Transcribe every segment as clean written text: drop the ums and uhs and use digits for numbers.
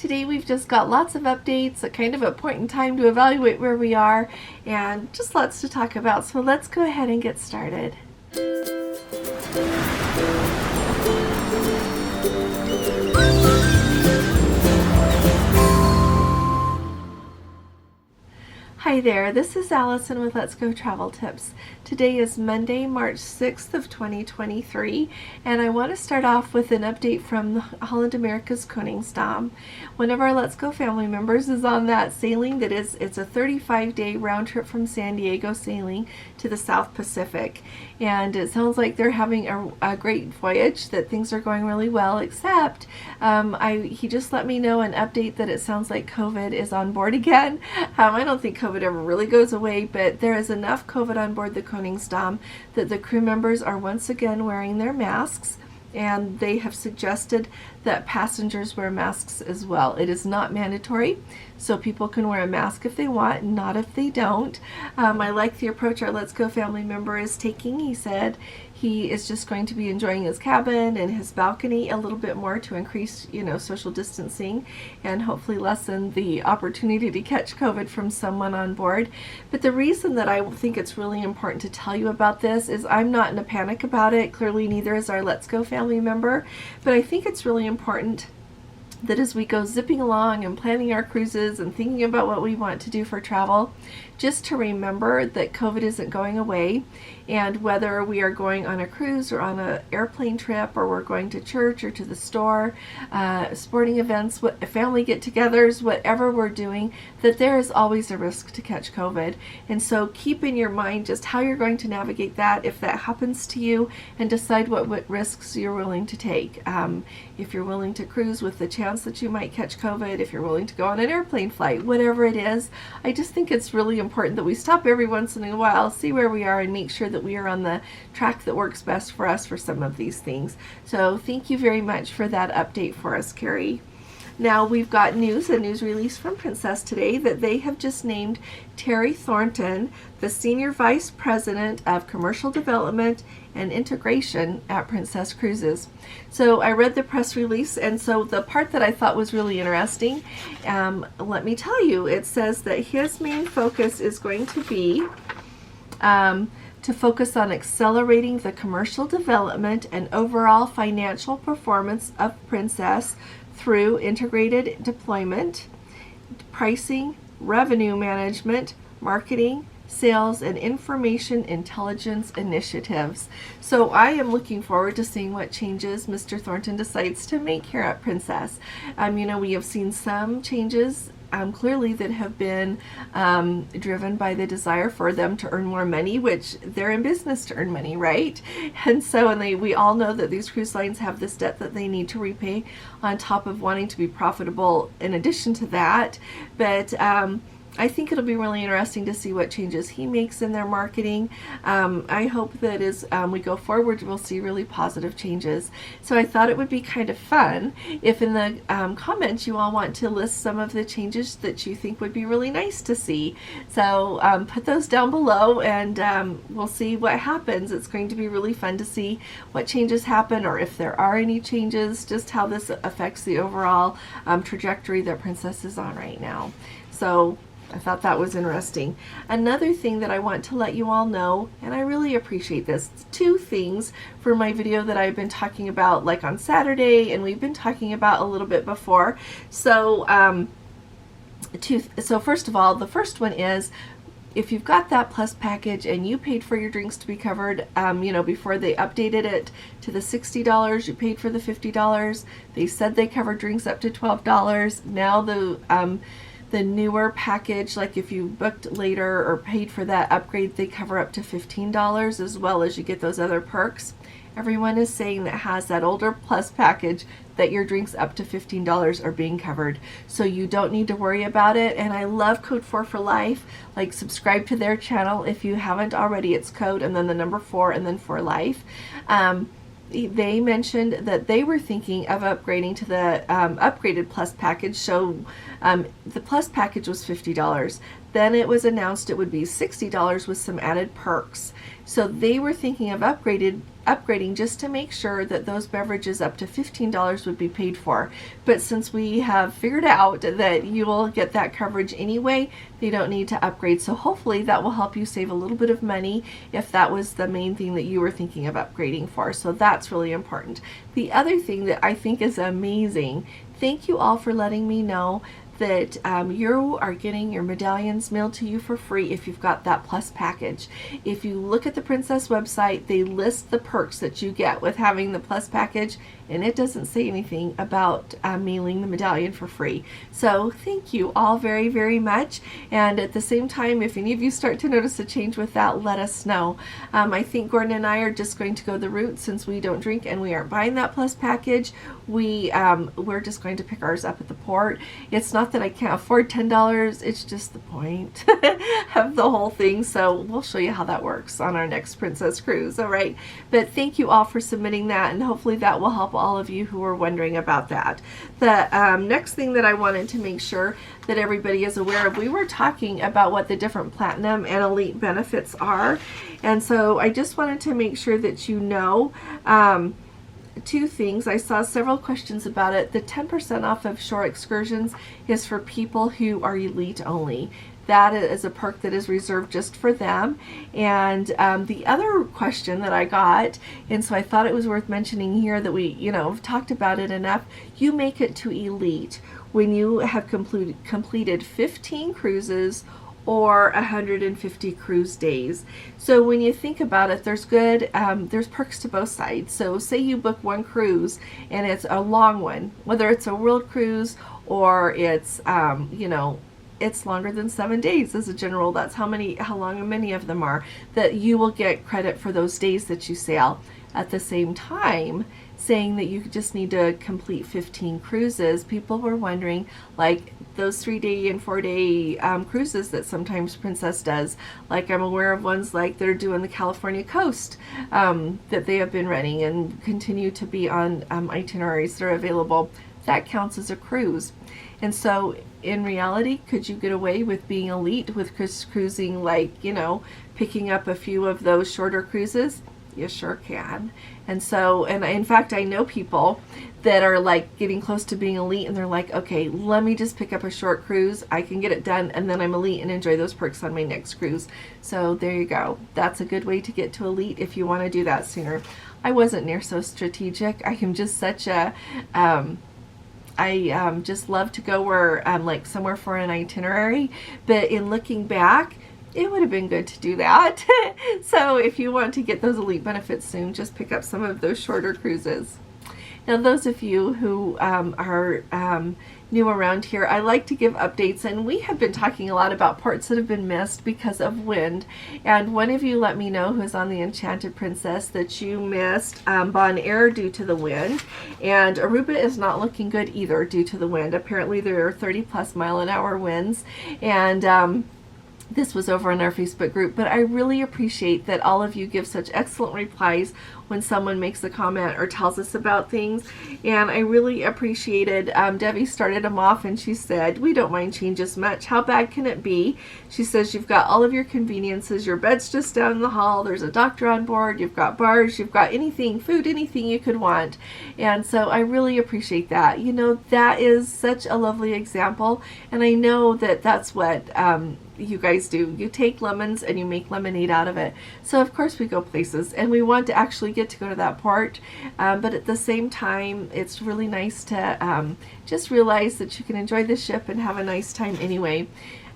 Today we've just got lots of updates, a kind of a point in time to evaluate where we are, and just lots to talk about. So let's go ahead and get started. Hi there, this is Allison with Let's Go Travel Tips. Today is Monday, March 6th of 2023, and I want to start off with an update from Holland America's Koningsdam. One of our Let's Go family members is on that sailing it's a 35-day round trip from San Diego sailing to the South Pacific. And it sounds like they're having a great voyage, that things are going really well, except he just let me know an update that it sounds like COVID is on board again. I don't think COVID ever really goes away, but there is enough COVID on board the Koningsdam that the crew members are once again wearing their masks, and they have suggested that passengers wear masks as well. It is not mandatory, so people can wear a mask if they want, not if they don't. I like the approach our Let's Go family member is taking. He said he is just going to be enjoying his cabin and his balcony a little bit more to increase, social distancing and hopefully lessen the opportunity to catch COVID from someone on board. But the reason that I think it's really important to tell you about this is I'm not in a panic about it. Clearly neither is our Let's Go family member, but I think it's really important that as we go zipping along and planning our cruises and thinking about what we want to do for travel, just to remember that COVID isn't going away, and whether we are going on a cruise or on an airplane trip, or we're going to church or to the store, sporting events, family get-togethers, whatever we're doing, that there is always a risk to catch COVID. And so keep in your mind just how you're going to navigate that if that happens to you, and decide what risks you're willing to take. If you're willing to cruise with the chance that you might catch COVID, if you're willing to go on an airplane flight, whatever it is, I just think it's really important that we stop every once in a while, see where we are, and make sure that we are on the track that works best for us for some of these things. So thank you very much for that update for us, Carrie. Now we've got a news release from Princess today that they have just named Terry Thornton the Senior Vice President of Commercial Development and Integration at Princess Cruises. So I read the press release, and so the part that I thought was really interesting, let me tell you, it says that his main focus is going to be to focus on accelerating the commercial development and overall financial performance of Princess through integrated deployment, pricing, revenue management, marketing, sales, and information intelligence initiatives. So I am looking forward to seeing what changes Mr. Thornton decides to make here at Princess. We have seen some changes clearly that have been driven by the desire for them to earn more money, which they're in business to earn money, right? And so, we all know that these cruise lines have this debt that they need to repay on top of wanting to be profitable in addition to that. But I think it'll be really interesting to see what changes he makes in their marketing. I hope that as we go forward, we'll see really positive changes. So I thought it would be kind of fun if in the comments you all want to list some of the changes that you think would be really nice to see. So put those down below, and we'll see what happens. It's going to be really fun to see what changes happen, or if there are any changes, just how this affects the overall trajectory that Princess is on right now. So I thought that was interesting. Another thing that I want to let you all know, and I really appreciate this, two things for my video that I've been talking about like on Saturday, and we've been talking about a little bit before. So first of all, the first one is, if you've got that Plus package and you paid for your drinks to be covered, before they updated it to the $60, you paid for the $50. They said they covered drinks up to $12. Now the newer package, like if you booked later or paid for that upgrade, they cover up to $15, as well as you get those other perks. Everyone is saying that has that older Plus package that your drinks up to $15 are being covered. So you don't need to worry about it. And I love Code 4 for Life. Like, subscribe to their channel if you haven't already. It's code and then the number 4 and then for life. They mentioned that they were thinking of upgrading to the upgraded Plus package. So the Plus package was $50. Then it was announced it would be $60 with some added perks. So they were thinking of upgrading upgrading just to make sure that those beverages up to $15 would be paid for. But since we have figured out that you will get that coverage anyway, they don't need to upgrade. So hopefully that will help you save a little bit of money if that was the main thing that you were thinking of upgrading for. So that's really important. The other thing that I think is amazing, thank you all for letting me know that you are getting your medallions mailed to you for free if you've got that Plus package. If you look at the Princess website, they list the perks that you get with having the Plus package, and it doesn't say anything about mailing the medallion for free. So thank you all very, very much. And at the same time, if any of you start to notice a change with that, let us know. I think Gordon and I are just going to go the route, since we don't drink and we aren't buying that Plus package. We're just going to pick ours up at the port. It's not that I can't afford $10, it's just the point of the whole thing. So we'll show you how that works on our next Princess cruise. All right, but thank you all for submitting that, and hopefully that will help all of you who are wondering about that. The next thing that I wanted to make sure that everybody is aware of, we were talking about what the different platinum and elite benefits are, and so I just wanted to make sure that you know two things. I saw several questions about it. The 10% off of shore excursions is for people who are elite only. That is a perk that is reserved just for them. And the other question that I got, and so I thought it was worth mentioning here, that we, have talked about it enough, you make it to elite when you have completed 15 cruises or 150 cruise days. So when you think about it, there's perks to both sides. So say you book one cruise and it's a long one, whether it's a world cruise or it's it's longer than 7 days as a general. That's how long many of them are, that you will get credit for those days that you sail. At the same time, saying that you just need to complete 15 cruises, people were wondering, like those 3-day and 4-day cruises that sometimes Princess does. Like, I'm aware of ones like they're doing the California coast that they have been running and continue to be on itineraries that are available. That counts as a cruise. And so in reality, could you get away with being elite with cruising, like, picking up a few of those shorter cruises? You sure can. And so, and in fact, I know people that are like getting close to being elite, and they're like, okay, let me just pick up a short cruise. I can get it done, and then I'm elite and enjoy those perks on my next cruise. So there you go. That's a good way to get to elite if you want to do that sooner. I wasn't near so strategic. I am just such a, I just love to go where, like somewhere for an itinerary. But in looking back, it would have been good to do that. So if you want to get those elite benefits soon, just pick up some of those shorter cruises. Now, those of you who are new around here, I like to give updates, and we have been talking a lot about ports that have been missed because of wind. And one of you let me know, who's on the Enchanted Princess, that you missed Bon Air due to the wind, and Aruba is not looking good either due to the wind. Apparently there are 30+ mile-an-hour winds, and this was over on our Facebook group, but I really appreciate that all of you give such excellent replies when someone makes a comment or tells us about things. And I really appreciated, Debbie started them off and she said, we don't mind changes much. How bad can it be? She says, you've got all of your conveniences. Your bed's just down in the hall. There's a doctor on board. You've got bars. You've got anything, food, anything you could want. And so I really appreciate that. That is such a lovely example. And I know that that's what you guys do. You take lemons and you make lemonade out of it. So of course we go places, and we want to actually get to go to that port, but at the same time it's really nice to just realize that you can enjoy the ship and have a nice time anyway.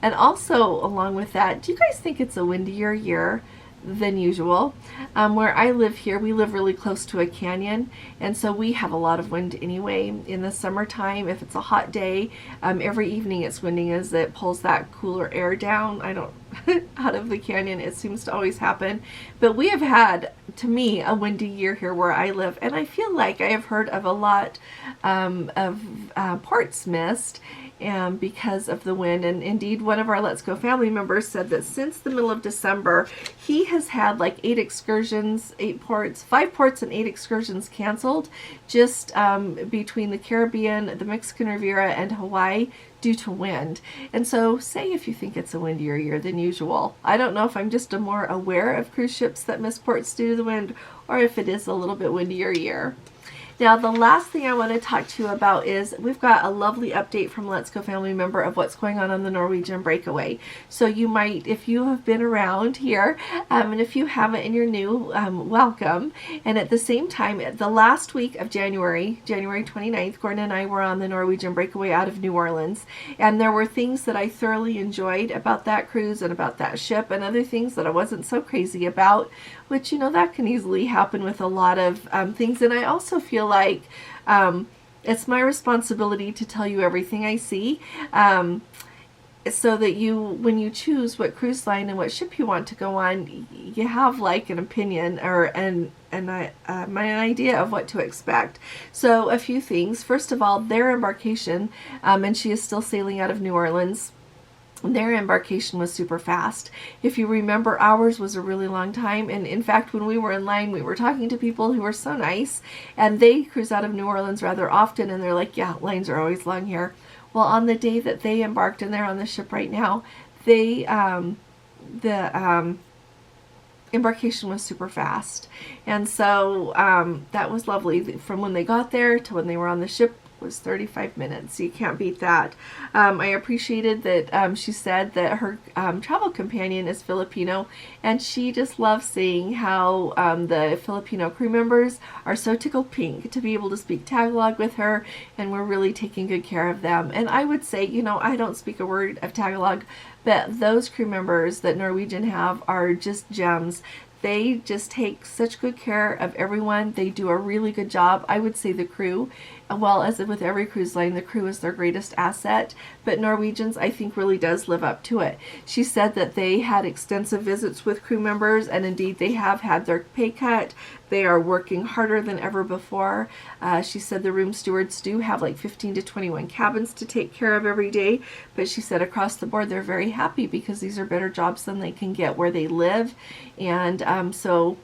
And also, along with that, do you guys think it's a windier year than usual? Where I live here, we live really close to a canyon, and so we have a lot of wind anyway. In the summertime, if it's a hot day, every evening it's winding as it pulls that cooler air down out of the canyon. It seems to always happen. But we have had, to me, a windy year here where I live, and I feel like I have heard of a lot of ports missed because of the wind. And indeed, one of our Let's Go family members said that since the middle of December, he has had like 5 ports and 8 excursions canceled, just between the Caribbean, the Mexican Riviera, and Hawaii, due to wind. And so say if you think it's a windier year than unusual. I don't know if I'm just more aware of cruise ships that miss ports due to the wind, or if it is a little bit windier year. Now, the last thing I want to talk to you about is we've got a lovely update from Let's Go family member of what's going on the Norwegian Breakaway. So you might, if you have been around here, and if you haven't and you're new, welcome. And at the same time, the last week of January 29th, Gordon and I were on the Norwegian Breakaway out of New Orleans. And there were things that I thoroughly enjoyed about that cruise and about that ship, and other things that I wasn't so crazy about, which, you know, that can easily happen with a lot of things. And I also feel like it's my responsibility to tell you everything I see, so that you, when you choose what cruise line and what ship you want to go on, you have like an opinion or an idea of what to expect. So a few things. First of all, their embarkation, and she is still sailing out of New Orleans. Their embarkation was super fast. If you remember, ours was a really long time, and in fact when we were in line we were talking to people who were so nice, and they cruise out of New Orleans rather often, and they're like, yeah, lines are always long here. Well, on the day that they embarked, and they're on the ship right now, they embarkation was super fast, and so that was lovely. From when they got there to when they were on the ship was 35 minutes. You can't beat that. I appreciated that she said that her travel companion is Filipino, and she just loves seeing how the Filipino crew members are so tickled pink to be able to speak Tagalog with her, and we're really taking good care of them. And I would say, you know, I don't speak a word of Tagalog, but those crew members that Norwegian have are just gems. They just take such good care of everyone. They do a really good job. I would say the crew, well, as with every cruise line, the crew is their greatest asset, but Norwegians, I think, really does live up to it. She said that they had extensive visits with crew members, and indeed they have had their pay cut. They are working harder than ever before. She said the room stewards do have like 15 to 21 cabins to take care of every day, but she said across the board they're very happy because these are better jobs than they can get where they live. And so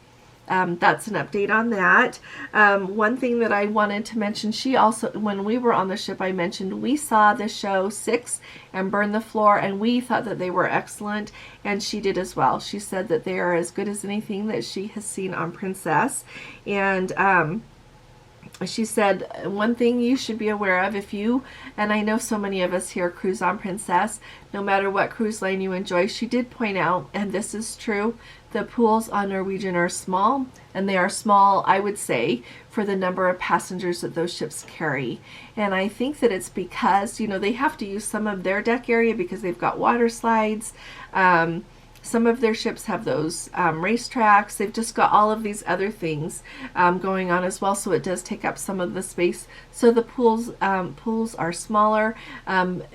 that's an update on that. One thing that I wanted to mention, she also, when we were on the ship, I mentioned we saw the show 6 and Burn the Floor, and we thought that they were excellent, and she did as well. She said that they are as good as anything that she has seen on Princess. And she said one thing you should be aware of if you, and I know so many of us here cruise on Princess, no matter what cruise line you enjoy, she did point out, and this is true, the pools on Norwegian are small, and they are small, I would say, for the number of passengers that those ships carry. And I think that it's because, you know, they have to use some of their deck area because they've got water slides. Some of their ships have those racetracks. They've just got all of these other things going on as well, so it does take up some of the space. So the pools are smaller.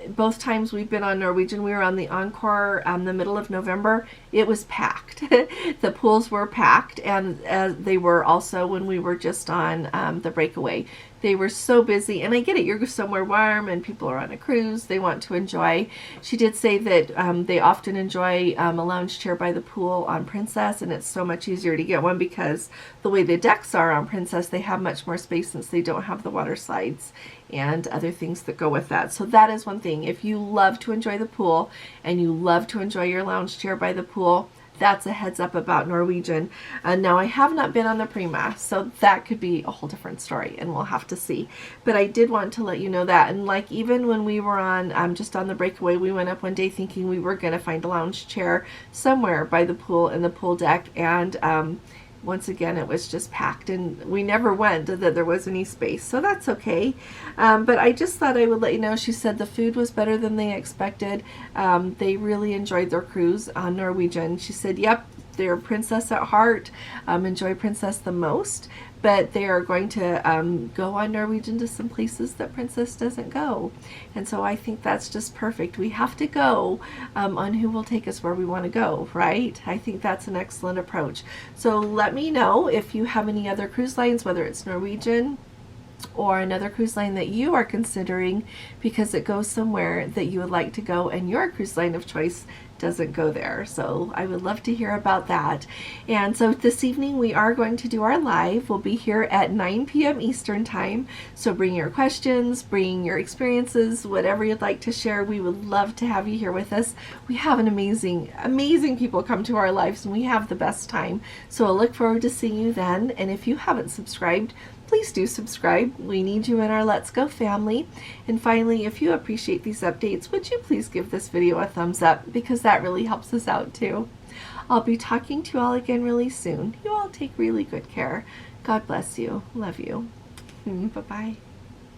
Both times we've been on Norwegian, we were on the Encore the middle of November. It was packed. The pools were packed, and they were also when we were just on the Breakaway. They were so busy, and I get it, you're somewhere warm and people are on a cruise, they want to enjoy. She did say that they often enjoy a lounge chair by the pool on Princess, and it's so much easier to get one because the way the decks are on Princess, they have much more space since they don't have the water slides and other things that go with that. So that is one thing. If you love to enjoy the pool and you love to enjoy your lounge chair by the pool, that's a heads up about Norwegian. Now, I have not been on the Prima, so that could be a whole different story, and we'll have to see. But I did want to let you know that. And like even when we were on just on the Breakaway, we went up one day thinking we were going to find a lounge chair somewhere by the pool in the pool deck, and once again it was just packed, and we never went that there was any space, so that's okay. But I just thought I would let you know. She said the food was better than they expected. They really enjoyed their cruise on Norwegian. She said, yep, they're Princess at heart, enjoy Princess the most, but they are going to go on Norwegian to some places that Princess doesn't go. And so I think that's just perfect. We have to go on who will take us where we want to go, right? I think that's an excellent approach. So let me know if you have any other cruise lines, whether it's Norwegian or another cruise line that you are considering because it goes somewhere that you would like to go and your cruise line of choice doesn't go there. So I would love to hear about that. And so this evening we are going to do our live. We'll be here at 9 p.m. Eastern time. So bring your questions, bring your experiences, whatever you'd like to share. We would love to have you here with us. We have an amazing people come to our lives, and we have the best time. So I'll look forward to seeing you then. And if you haven't subscribed, please do subscribe. We need you in our Let's Go family. And finally, if you appreciate these updates, would you please give this video a thumbs up, because that really helps us out too. I'll be talking to you all again really soon. You all take really good care. God bless you. Love you. Bye-bye.